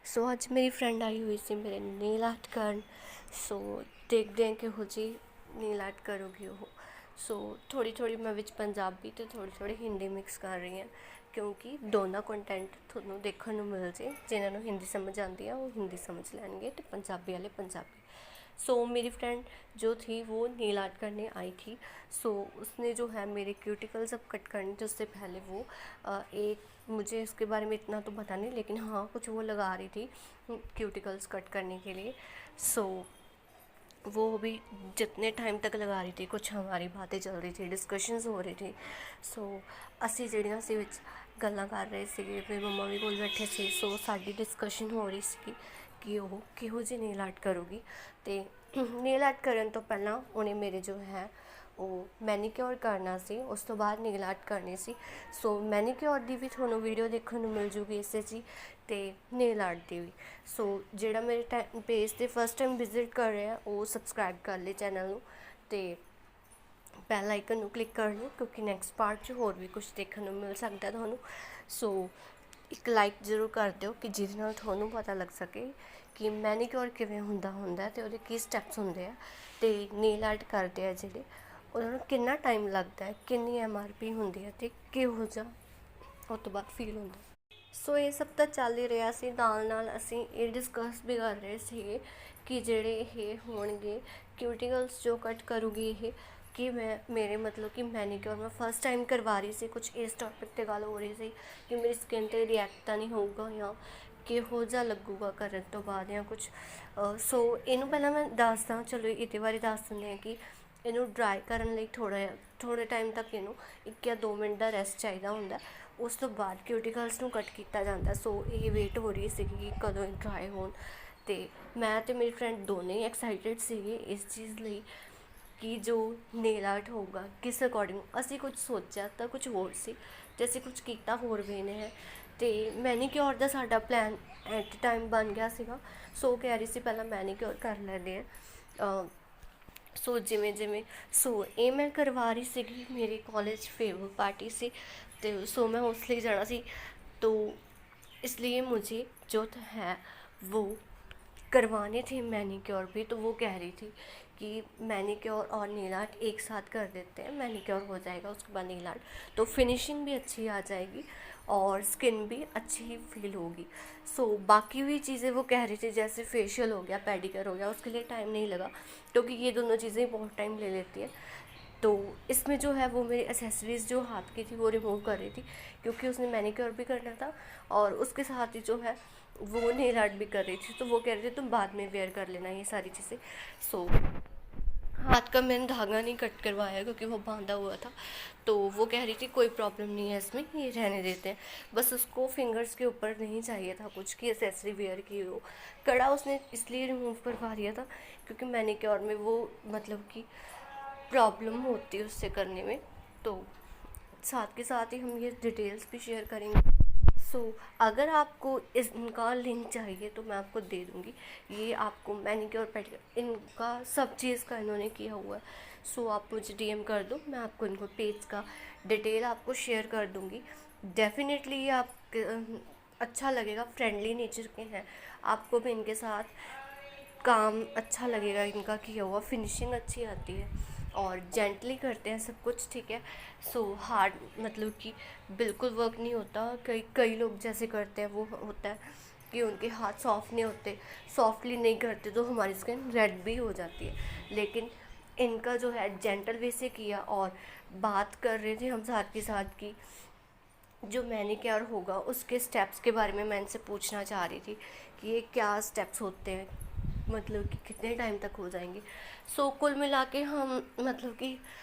सो अज मेरी friend I हुई सी मेरे नेल आर्ट करन। सो देखते हैं किहो जी नेल आर्ट करोगी वो। सो थोड़ी थोड़ी मैं विच पंजाबी तो थोड़ी थोड़ी हिंदी मिक्स कर रही हूँ, क्योंकि दोनों कंटेंट थोनों देखने को मिल जाए। जिन्होंने हिंदी समझ आती है वो हिंदी समझ लैनगे तो पंजाबी वाले पंजाबी। सो मेरी फ्रेंड जो थी वो नेल आर्ट करने आई थी। सो उसने जो है मेरे क्यूटिकल्स अब कट करने थे उससे पहले वो एक, मुझे इसके बारे में इतना तो पता नहीं, लेकिन हाँ कुछ वो लगा रही थी क्यूटिकल्स कट करने के लिए। सो वो भी जितने टाइम तक लगा रही थी कुछ हमारी बातें चल रही थी, डिस्कशनस हो रही थी। सो असी ਜਿਹੜੀਆਂ ਸੀ ਵਿੱਚ ਗੱਲਾਂ ਕਰ ਰਹੇ ਸੀਗੇ, ਮੇਰੇ ਮੰਮਾ ਵੀ ਕੋਲ ਬੈਠੇ ਸੀ। ਸੋ ਸਾਡੀ ਡਿਸਕਸ਼ਨ ਹੋ ਰਹੀ ਸੀ ਕਿ ਉਹ ਕਿਹੋ ਜਿਹੀ ਨੇਲ ਆਰਟ ਕਰੂਗੀ। ਅਤੇ ਨੇਲ ਆਰਟ ਕਰਨ ਤੋਂ ਪਹਿਲਾਂ ਉਹਨੇ ਮੇਰੇ ਜੋ ਹੈ ਉਹ ਮੈਨੀਕਿਓਰ ਕਰਨਾ ਸੀ, ਉਸ ਤੋਂ ਬਾਅਦ ਨੇਲ ਆਰਟ ਕਰਨੀ ਸੀ। ਸੋ ਮੈਨੀਕਿਓਰ ਦੀ ਵੀ ਤੁਹਾਨੂੰ ਵੀਡੀਓ ਦੇਖਣ ਨੂੰ ਮਿਲ ਜੂਗੀ ਇਸੇ 'ਚ, ਅਤੇ ਨੇਲ ਆਰਟ ਦੀ ਵੀ। ਸੋ ਜਿਹੜਾ ਮੇਰੇ ਪੇਜ 'ਤੇ ਫਸਟ ਟਾਈਮ ਵਿਜ਼ਿਟ ਕਰ ਰਿਹਾ ਉਹ ਸਬਸਕ੍ਰਾਈਬ ਕਰ ਲੇ ਚੈਨਲ ਨੂੰ, ਅਤੇ ਬੈਲ ਆਈਕਨ ਨੂੰ ਕਲਿੱਕ ਕਰ ਲਓ, ਕਿਉਂਕਿ ਨੈਕਸਟ ਪਾਰਟ 'ਚ ਹੋਰ ਵੀ ਕੁਝ ਦੇਖਣ ਨੂੰ ਮਿਲ ਸਕਦਾ ਤੁਹਾਨੂੰ। ਸੋ ਇੱਕ ਲਾਈਕ ਜ਼ਰੂਰ ਕਰ ਦਿਓ ਕਿ ਜਿਹਦੇ ਨਾਲ ਤੁਹਾਨੂੰ ਪਤਾ ਲੱਗ ਸਕੇ ਕਿ ਮੈਨੀਕਿਓਰ ਕਿਵੇਂ ਹੁੰਦਾ ਅਤੇ ਉਹਦੇ ਕੀ ਸਟੈਪਸ ਹੁੰਦੇ ਆ, ਅਤੇ ਨੇਲ ਆਰਟ ਕਰਦੇ ਆ ਜਿਹੜੇ ਉਹਨਾਂ ਨੂੰ ਕਿੰਨਾ ਟਾਈਮ ਲੱਗਦਾ ਹੈ, ਕਿੰਨੀ MRP ਹੁੰਦੀ ਹੈ ਅਤੇ ਕਿਹੋ ਜਿਹਾ ਉਸ ਤੋਂ ਬਾਅਦ ਫੀਲ ਹੁੰਦਾ। ਸੋ ਇਹ ਸਭ ਤਾਂ ਚੱਲ ਹੀ ਰਿਹਾ ਸੀ, ਨਾਲ ਨਾਲ ਅਸੀਂ ਇਹ ਡਿਸਕਸ ਵੀ ਕਰ ਰਹੇ ਸੀਗੇ ਕਿ ਜਿਹੜੇ ਇਹ ਹੋਣਗੇ ਕਿਊਟੀਕਲਸ ਜੋ ਕੱਟ ਕਰੂਗੀ ਇਹ, ਕਿ ਮੈਂ ਮੇਰੇ ਮਤਲਬ ਕਿ ਮੈਨੀਕਿਓਰ ਮੈਂ ਫਸਟ ਟਾਈਮ ਕਰਵਾ ਰਹੀ ਸੀ। ਕੁਛ ਇਸ ਟੌਪਿਕ 'ਤੇ ਗੱਲ ਹੋ ਰਹੀ ਸੀ ਕਿ ਮੇਰੀ ਸਕਿਨ 'ਤੇ ਰਿਐਕਟ ਤਾਂ ਨਹੀਂ ਹੋਊਗਾ ਜਾਂ ਕਿਹੋ ਜਿਹਾ ਲੱਗੂਗਾ ਕਰਨ ਤੋਂ ਬਾਅਦ ਜਾਂ ਕੁਛ। ਸੋ ਇਹਨੂੰ ਪਹਿਲਾਂ ਮੈਂ ਦੱਸਦਾ, ਚਲੋ ਇਹਦੇ ਬਾਰੇ ਦੱਸ ਦਿੰਦੇ ਹਾਂ ਕਿ ਇਹਨੂੰ ਡਰਾਈ ਕਰਨ ਲਈ ਥੋੜ੍ਹੇ ਟਾਈਮ ਤੱਕ ਇਹਨੂੰ 1 ਜਾਂ 2 ਮਿੰਟ ਦਾ ਰੈਸਟ ਚਾਹੀਦਾ ਹੁੰਦਾ। ਉਸ ਤੋਂ ਬਾਅਦ ਕਿਊਟੀਕਲਸ ਨੂੰ ਕੱਟ ਕੀਤਾ ਜਾਂਦਾ। ਸੋ ਇਹ ਵੇਟ ਹੋ ਰਹੀ ਸੀਗੀ ਕਿ ਕਦੋਂ ਇਹ ਡਰਾਈ ਹੋਣ, ਅਤੇ ਮੈਂ ਅਤੇ ਮੇਰੀ ਫਰੈਂਡ ਦੋਨੇ ਹੀ ਐਕਸਾਈਟਿਡ ਸੀਗੇ ਇਸ ਚੀਜ਼ ਲਈ ਕਿ ਜੋ ਨੇਲ ਆਰਟ ਹੋਊਗਾ ਕਿਸ ਅਕੋਰਡਿੰਗ। ਅਸੀਂ ਕੁਝ ਸੋਚਿਆ ਤਾਂ ਕੁਝ ਹੋਰ ਸੀ ਅਤੇ ਅਸੀਂ ਕੁਝ ਕੀਤਾ ਹੋਰ ਵੀ ਨੇ ਹੈ। ਅਤੇ ਮੈਨੀਕਿਓਰ ਦਾ ਸਾਡਾ ਪਲਾਨ ਐਟ ਟਾਈਮ ਬਣ ਗਿਆ ਸੀਗਾ। ਸੋ ਕਹਿ ਰਹੀ ਸੀ ਪਹਿਲਾਂ ਮੈਨੀਕਿਓਰ ਕਰ ਲੈਂਦੇ ਹਾਂ। ਸੋ ਜਿਵੇਂ ਸੋ ਇਹ ਮੈਂ ਕਰਵਾ ਰਹੀ ਸੀਗੀ, ਮੇਰੀ ਕਾਲਜ ਫੇਅਰਵੈਲ ਪਾर्टी ਸੀ, तो सो मैं उस लिए जाना सी, तो इसलिए मुझे जो है वो करवाने थे मैनीक्योर भी। तो वो कह रही थी कि मैनीक्योर और नेल आर्ट एक साथ कर देते हैं, मैनीक्योर हो जाएगा उसके बाद नेल आर्ट, तो फिनिशिंग भी अच्छी आ जाएगी और स्किन भी अच्छी फील होगी। सो बाकी भी चीज़ें वो कह रही थी, जैसे फेशियल हो गया, पेडिक्योर हो गया, उसके लिए टाइम नहीं लगा क्योंकि ये दोनों चीज़ें बहुत टाइम ले लेती है। तो इसमें जो है वो मेरी एसेसरीज़ जो हाथ की थी वो रिमूव कर रही थी, क्योंकि उसने मैनीक्योर भी करना था और उसके साथ ही जो है वो नेल आर्ट भी कर रही थी। तो वो कह रहे थे तुम बाद में वेयर कर लेना ये सारी चीज़ें। सो हाथ का मैंने धागा नहीं कट करवाया क्योंकि वो बांधा हुआ था। तो वो कह रही थी कोई प्रॉब्लम नहीं है इसमें, ये रहने देते हैं। बस उसको फिंगर्स के ऊपर नहीं चाहिए था कुछ की एसेसरी वेयर की हो। कड़ा उसने इसलिए रिमूव करवा दिया था क्योंकि मैनीक्योर में वो मतलब कि प्रॉब्लम होती है उससे करने में। तो साथ के साथ ही हम ये डिटेल्स भी शेयर करेंगे। सो अगर आपको इनका लिंक चाहिए तो मैं आपको दे दूँगी। ये आपको मैनीक्योर पेडिक्योर इनका सब चीज़ का इन्होंने किया हुआ है। सो आप मुझे DM कर दो, मैं आपको इनको पेज का डिटेल आपको शेयर कर दूँगी। डेफिनेटली ये आप अच्छा लगेगा, फ्रेंडली नेचर के हैं, आपको भी इनके साथ काम अच्छा लगेगा। इनका किया हुआ फिनिशिंग अच्छी आती है और जेंटली करते हैं सब कुछ, ठीक है। सो हार्ड मतलब कि बिल्कुल वर्क नहीं होता। कई लोग जैसे करते हैं वो होता है कि उनके हाथ सॉफ्ट नहीं होते, सॉफ्टली नहीं करते तो हमारी स्किन रेड भी हो जाती है। लेकिन इनका जो है जेंटल वे से किया। और बात कर रहे थे हम साथ के साथ की जो मैनीक्योर होगा उसके स्टेप्स के बारे में मैं इनसे पूछना चाह रही थी कि ये क्या स्टेप्स होते हैं, मतलब कि कितने टाइम तक हो जाएंगे। सो कुल मिला के हम मतलब कि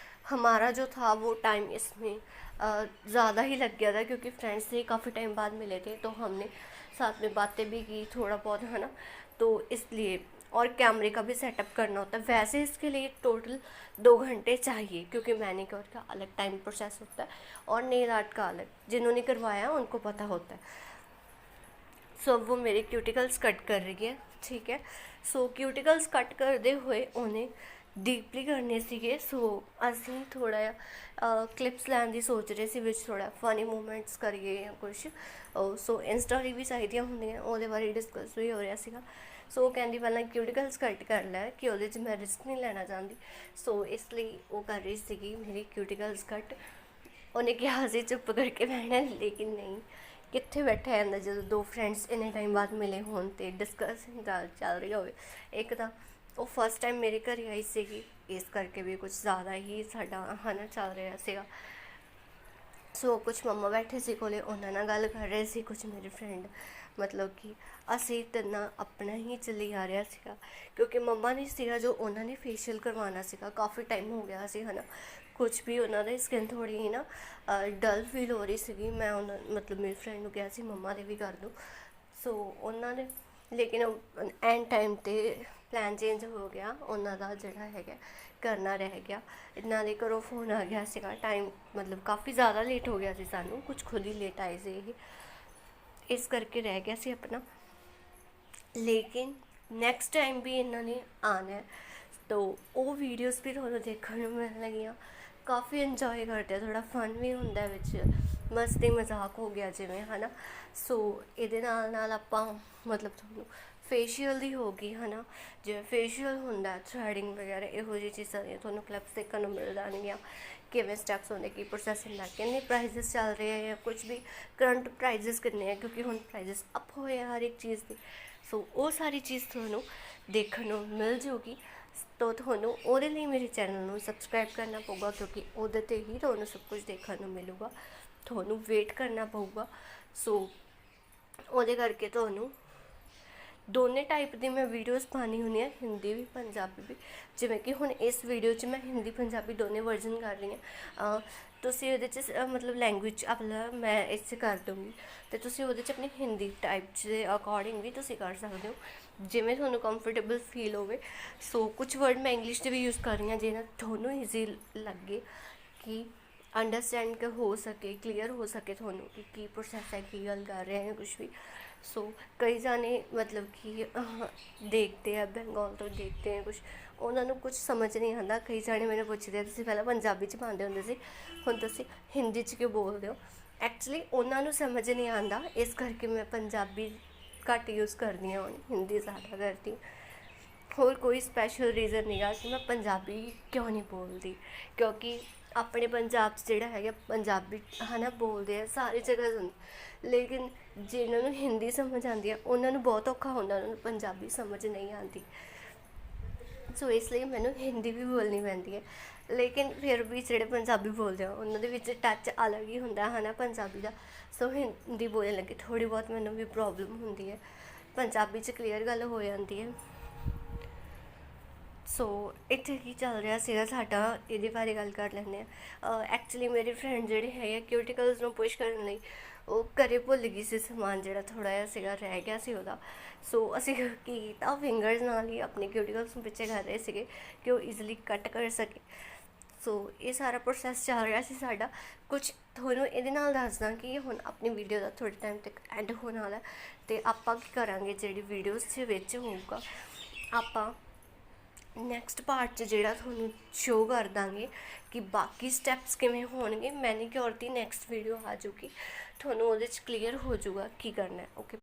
हमारा जो था वो टाइम इसमें ज़्यादा ही लग गया था, क्योंकि फ्रेंड्स से काफ़ी टाइम बाद मिले थे तो हमने साथ में बातें भी की थोड़ा बहुत, है ना। तो इसलिए और कैमरे का भी सेटअप करना होता है। वैसे इसके लिए टोटल 2 घंटे चाहिए क्योंकि मैनीक्योर का अलग टाइम प्रोसेस होता है और नेल आर्ट का अलग, जिन्होंने करवाया उनको पता होता है। सो अब वो मेरे क्यूटिकल्स कट कर रही है, ठीक है। सो क्यूटिकल्स कट करते हुए उन्हें ਡੀਪਲੀ ਕਰਨੇ ਸੀਗੇ। ਸੋ ਅਸੀਂ ਥੋੜ੍ਹਾ ਜਿਹਾ ਕਲਿੱਪਸ ਲੈਣ ਦੀ ਸੋਚ ਰਹੇ ਸੀ, ਵਿੱਚ ਥੋੜ੍ਹਾ ਫਨੀ ਮੂਮੈਂਟਸ ਕਰੀਏ ਜਾਂ ਕੁਛ। ਸੋ ਇੰਸਟਾ ਵੀ ਚਾਹੀਦੀਆਂ ਹੁੰਦੀਆਂ, ਉਹਦੇ ਬਾਰੇ ਡਿਸਕਸ ਵੀ ਹੋ ਰਿਹਾ ਸੀਗਾ। ਸੋ ਉਹ ਕਹਿੰਦੀ ਪਹਿਲਾਂ ਕਿਊਟੀਕਲਸ ਕੱਟ ਕਰ ਲੈ, ਕਿ ਉਹਦੇ 'ਚ ਮੈਂ ਰਿਸਕ ਨਹੀਂ ਲੈਣਾ ਚਾਹੁੰਦੀ। ਸੋ ਇਸ ਲਈ ਉਹ ਕਰ ਰਹੀ ਸੀਗੀ ਮੇਰੀ ਕਿਊਟੀਕਲਸ ਕੱਟ। ਉਹਨੇ ਕਿਹਾ ਸੀ ਚੁੱਪ ਕਰਕੇ ਬਹਿਣਾ, ਲੇਕਿਨ ਨਹੀਂ, ਕਿੱਥੇ ਬੈਠਿਆ ਜਾਂਦਾ ਜਦੋਂ ਦੋ ਫਰੈਂਡਸ ਇੰਨੇ ਟਾਈਮ ਬਾਅਦ ਮਿਲੇ ਹੋਣ ਅਤੇ ਡਿਸਕਸ਼ਨ ਚੱਲ ਰਹੀ ਹੋਵੇ। ਇੱਕ ਤਾਂ ਉਹ ਫਸਟ ਟਾਈਮ ਮੇਰੇ ਘਰ ਆਈ ਸੀਗੀ, ਇਸ ਕਰਕੇ ਵੀ ਕੁਛ ਜ਼ਿਆਦਾ ਹੀ ਸਾਡਾ ਚੱਲ ਰਿਹਾ ਸੀਗਾ। ਸੋ ਕੁਛ ਮੰਮਾ ਬੈਠੇ ਸੀ ਕੋਲੇ, ਉਹਨਾਂ ਨਾਲ ਗੱਲ ਕਰ ਰਹੇ ਸੀ, ਕੁਛ ਮੇਰੇ ਫਰੈਂਡ, ਮਤਲਬ ਕਿ ਅਸੀਂ ਤਿੰਨਾਂ ਆਪਣਾ ਹੀ ਚੱਲੀ ਆ ਰਿਹਾ ਸੀਗਾ। ਕਿਉਂਕਿ ਮੰਮਾ ਨੇ ਸੀਗਾ ਜੋ ਉਹਨਾਂ ਨੇ ਫੇਸ਼ੀਅਲ ਕਰਵਾਉਣਾ ਸੀਗਾ, ਕਾਫੀ ਟਾਈਮ ਹੋ ਗਿਆ ਸੀ ਕੁਛ ਵੀ ਉਹਨਾਂ ਦੀ ਸਕਿਨ ਥੋੜ੍ਹੀ ਹੀ ਡਲ ਫੀਲ ਹੋ ਰਹੀ ਸੀਗੀ। ਮੈਂ ਉਹਨਾਂ ਮਤਲਬ ਮੇਰੀ ਫਰੈਂਡ ਨੂੰ ਕਿਹਾ ਸੀ ਮੰਮਾ ਦੇ ਵੀ ਕਰ ਦਿਓ। ਸੋ ਉਹਨਾਂ ਨੇ, ਲੇਕਿਨ ਐਂਡ ਟਾਈਮ 'ਤੇ ਪਲਾਨ ਚੇਂਜ ਹੋ ਗਿਆ, ਉਹਨਾਂ ਦਾ ਜਿਹੜਾ ਹੈਗਾ ਕਰਨਾ ਰਹਿ ਗਿਆ। ਇਹਨਾਂ ਦੇ ਘਰੋਂ ਫੋਨ ਆ ਗਿਆ ਸੀਗਾ, ਟਾਈਮ ਮਤਲਬ ਕਾਫੀ ਜ਼ਿਆਦਾ ਲੇਟ ਹੋ ਗਿਆ ਸੀ ਸਾਨੂੰ, ਕੁਛ ਖੁਦ ਹੀ ਲੇਟ ਆਏ ਸੀ ਇਹ, ਇਸ ਕਰਕੇ ਰਹਿ ਗਿਆ ਸੀ ਆਪਣਾ। ਲੇਕਿਨ ਨੈਕਸਟ ਟਾਈਮ ਵੀ ਇਹਨਾਂ ਨੇ ਆਉਣਾ, ਤਾਂ ਉਹ ਵੀਡੀਓਜ਼ ਵੀ ਤੁਹਾਨੂੰ ਦੇਖਣ ਨੂੰ ਮਿਲਣਗੀਆਂ। ਕਾਫੀ ਇੰਜੋਏ ਕਰਦੇ ਆ, ਥੋੜ੍ਹਾ ਫਨ ਵੀ ਹੁੰਦਾ ਵਿੱਚ, ਮਸਤੀ ਮਜ਼ਾਕ ਹੋ ਗਿਆ ਜਿਵੇਂ ਸੋ ਇਹਦੇ ਨਾਲ ਆਪਾਂ ਮਤਲਬ ਤੁਹਾਨੂੰ ਫੇਸ਼ੀਅਲ ਦੀ ਹੋ ਗਈ ਜਿਵੇਂ ਫੇਸ਼ੀਅਲ ਹੁੰਦਾ, ਥਰੈਡਿੰਗ ਵਗੈਰਾ, ਇਹੋ ਜਿਹੀ ਚੀਜ਼ਾਂ ਦੀਆਂ ਤੁਹਾਨੂੰ ਕਲਿੱਪਸ ਦੇਖਣ ਨੂੰ ਮਿਲ ਜਾਣਗੀਆਂ। ਕਿਵੇਂ ਸਟੈਪਸ ਹੁੰਦੇ, ਕੀ ਪ੍ਰੋਸੈਸ ਹੁੰਦਾ, ਕਿੰਨੇ ਪ੍ਰਾਈਜ਼ਸ ਚੱਲ ਰਹੇ ਆ, ਜਾਂ ਕੁਛ ਵੀ ਕਰੰਟ ਪ੍ਰਾਈਜ਼ਸ ਕਿੰਨੇ ਆ, ਕਿਉਂਕਿ ਹੁਣ ਪ੍ਰਾਈਜ਼ਸ ਅਪ ਹੋਏ ਆ ਹਰ ਇੱਕ ਚੀਜ਼ ਦੇ। ਸੋ ਉਹ ਸਾਰੀ ਚੀਜ਼ ਤੁਹਾਨੂੰ ਦੇਖਣ ਨੂੰ ਮਿਲ ਜਾਊਗੀ। ਤਾਂ ਤੁਹਾਨੂੰ ਉਹਦੇ ਲਈ ਮੇਰੇ ਚੈਨਲ ਨੂੰ ਸਬਸਕ੍ਰਾਈਬ ਕਰਨਾ ਪਊਗਾ, ਕਿਉਂਕਿ ਉਹਦੇ 'ਤੇ ਹੀ ਤੁਹਾਨੂੰ ਸਭ ਕੁਝ ਦੇਖਣ ਨੂੰ ਮਿਲੂਗਾ। ਤੁਹਾਨੂੰ ਵੇਟ ਕਰਨਾ ਪਊਗਾ। ਸੋ ਉਹਦੇ ਕਰਕੇ ਤੁਹਾਨੂੰ ਦੋਨੇ ਟਾਈਪ ਦੀ ਮੈਂ ਵੀਡੀਓਜ਼ ਪਾਉਣੀ ਹੁੰਦੀ ਹਾਂ, ਹਿੰਦੀ ਵੀ ਪੰਜਾਬੀ ਵੀ। ਜਿਵੇਂ ਕਿ ਹੁਣ ਇਸ ਵੀਡੀਓ 'ਚ ਮੈਂ ਹਿੰਦੀ ਪੰਜਾਬੀ ਦੋਨੇ ਵਰਜ਼ਨ ਕਰ ਰਹੀ ਹਾਂ। ਤੁਸੀਂ ਉਹਦੇ 'ਚ ਮਤਲਬ ਲੈਂਗੁਏਜ ਆਪਣਾ ਮੈਂ ਇਸ 'ਚ ਕਰ ਦੂੰਗੀ, ਅਤੇ ਤੁਸੀਂ ਉਹਦੇ 'ਚ ਆਪਣੀ ਹਿੰਦੀ ਟਾਈਪ 'ਚ ਦੇ ਅਕੋਰਡਿੰਗ ਵੀ ਤੁਸੀਂ ਕਰ ਸਕਦੇ ਹੋ, ਜਿਵੇਂ ਤੁਹਾਨੂੰ ਕੰਫਰਟੇਬਲ ਫੀਲ ਹੋਵੇ। ਸੋ ਕੁਛ ਵਰਡ ਮੈਂ ਇੰਗਲਿਸ਼ 'ਚ ਵੀ ਯੂਜ਼ ਕਰ ਰਹੀ ਹਾਂ, ਜਿਹਨਾਂ ਤੁਹਾਨੂੰ ਈਜ਼ੀ ਲੱਗੇ, ਕਿ ਅੰਡਰਸਟੈਂਡ ਹੋ ਸਕੇ, ਕਲੀਅਰ ਹੋ ਸਕੇ ਤੁਹਾਨੂੰ ਕਿ ਕੀ ਪ੍ਰੋਸੈਸ ਹੈ, ਕੀ ਗੱਲ ਕਰ ਰਹੇ ਹੈ, ਕੁਛ ਵੀ। ਸੋ ਕਈ ਜਾਣੇ ਮਤਲਬ ਕਿ ਦੇਖਦੇ ਆ, ਬੰਗਾਲ ਤੋਂ ਦੇਖਦੇ ਆ ਕੁਛ, ਉਹਨਾਂ ਨੂੰ ਕੁਛ ਸਮਝ ਨਹੀਂ ਆਉਂਦਾ। ਕਈ ਜਾਣੇ ਮੈਨੂੰ ਪੁੱਛਦੇ ਆ ਤੁਸੀਂ ਪਹਿਲਾਂ ਪੰਜਾਬੀ 'ਚ ਪਾਉਂਦੇ ਹੁੰਦੇ ਸੀ, ਹੁਣ ਤੁਸੀਂ ਹਿੰਦੀ 'ਚ ਕਿਉਂ ਬੋਲਦੇ ਹੋ। ਐਕਚੁਅਲੀ ਉਹਨਾਂ ਨੂੰ ਸਮਝ ਨਹੀਂ ਆਉਂਦਾ, ਇਸ ਕਰਕੇ ਮੈਂ ਪੰਜਾਬੀ ਘੱਟ ਯੂਜ਼ ਕਰਦੀ ਹਾਂ, ਹੁਣ ਹਿੰਦੀ ਜ਼ਿਆਦਾ ਕਰਦੀ। ਹੋਰ ਕੋਈ ਸਪੈਸ਼ਲ ਰੀਜ਼ਨ ਨਹੀਂ ਗਾ ਕਿ ਮੈਂ ਪੰਜਾਬੀ ਕਿਉਂ ਨਹੀਂ ਬੋਲਦੀ, ਕਿਉਂਕਿ ਆਪਣੇ ਪੰਜਾਬ 'ਚ ਜਿਹੜਾ ਹੈਗਾ ਪੰਜਾਬੀ ਬੋਲਦੇ ਆ ਸਾਰੀ ਜਗ੍ਹਾ ਸੁਣਦੇ, ਲੇਕਿਨ ਜਿਹਨਾਂ ਨੂੰ ਹਿੰਦੀ ਸਮਝ ਆਉਂਦੀ ਆ ਉਹਨਾਂ ਨੂੰ ਬਹੁਤ ਔਖਾ ਹੁੰਦਾ, ਉਹਨਾਂ ਨੂੰ ਪੰਜਾਬੀ ਸਮਝ ਨਹੀਂ ਆਉਂਦੀ। ਸੋ ਇਸ ਲਈ ਮੈਨੂੰ ਹਿੰਦੀ ਵੀ ਬੋਲਣੀ ਪੈਂਦੀ ਹੈ। ਲੇਕਿਨ ਫਿਰ ਵੀ ਜਿਹੜੇ ਪੰਜਾਬੀ ਬੋਲਦੇ ਆ ਉਹਨਾਂ ਦੇ ਵਿੱਚ ਟੱਚ ਅਲੱਗ ਹੀ ਹੁੰਦਾ ਪੰਜਾਬੀ ਦਾ। ਸੋ ਹਿੰਦੀ ਬੋਲਣ ਲੱਗੇ ਥੋੜ੍ਹੀ ਬਹੁਤ ਮੈਨੂੰ ਵੀ ਪ੍ਰੋਬਲਮ ਹੁੰਦੀ ਹੈ, ਪੰਜਾਬੀ 'ਚ ਕਲੀਅਰ ਗੱਲ ਹੋ ਜਾਂਦੀ ਹੈ। ਸੋ ਇੱਥੇ ਕੀ ਚੱਲ ਰਿਹਾ ਸੀਗਾ ਸਾਡਾ, ਇਹਦੇ ਬਾਰੇ ਗੱਲ ਕਰ ਲੈਂਦੇ ਹਾਂ। ਐਕਚੁਅਲੀ ਮੇਰੀ ਫਰੈਂਡ ਜਿਹੜੇ ਹੈਗੇ ਕਿਊਟੀਕਲਸ ਨੂੰ ਪੁਸ਼ ਕਰਨ ਲਈ ਉਹ ਘਰੇ ਭੁੱਲ ਗਈ ਸੀ ਸਮਾਨ, ਜਿਹੜਾ ਥੋੜ੍ਹਾ ਜਿਹਾ ਸੀਗਾ ਰਹਿ ਗਿਆ ਸੀ ਉਹਦਾ। ਸੋ ਅਸੀਂ ਕੀ ਕੀਤਾ, ਫਿੰਗਰਸ ਨਾਲ ਹੀ ਆਪਣੇ ਕਿਊਟੀਕਲਸ ਨੂੰ ਪਿੱਛੇ ਕਰ ਰਹੇ ਸੀਗੇ ਕਿ ਉਹ ਈਜ਼ੀਲੀ ਕੱਟ ਕਰ ਸਕੇ। ਸੋ ਇਹ ਸਾਰਾ ਪ੍ਰੋਸੈਸ ਚੱਲ ਰਿਹਾ ਸੀ ਸਾਡਾ। ਕੁਛ ਤੁਹਾਨੂੰ ਇਹਦੇ ਨਾਲ ਦੱਸਦਾ ਕਿ ਹੁਣ ਆਪਣੀ ਵੀਡੀਓ ਦਾ ਥੋੜ੍ਹੇ ਟਾਈਮ ਤੱਕ ਐਂਡ ਹੋਣ ਵਾਲਾ, ਅਤੇ ਆਪਾਂ ਕੀ ਕਰਾਂਗੇ, ਜਿਹੜੀ ਵੀਡੀਓਜ਼ ਦੇ ਵਿੱਚ ਹੋਊਗਾ ਆਪਾਂ ਨੈਕਸਟ ਪਾਰਟ 'ਚ ਜਿਹੜਾ ਤੁਹਾਨੂੰ ਸ਼ੋ ਕਰ ਦਾਂਗੇ ਕਿ ਬਾਕੀ ਸਟੈਪਸ ਕਿਵੇਂ ਹੋਣਗੇ। ਮੈਨੀਕਿਉਰ ਦੀ ਨੈਕਸਟ ਵੀਡੀਓ ਆ ਜਾਊਗੀ, ਤੁਹਾਨੂੰ ਉਹਦੇ 'ਚ ਕਲੀਅਰ ਹੋ ਜਾਊਗਾ ਕੀ ਕਰਨਾ ਹੈ। ਓਕੇ।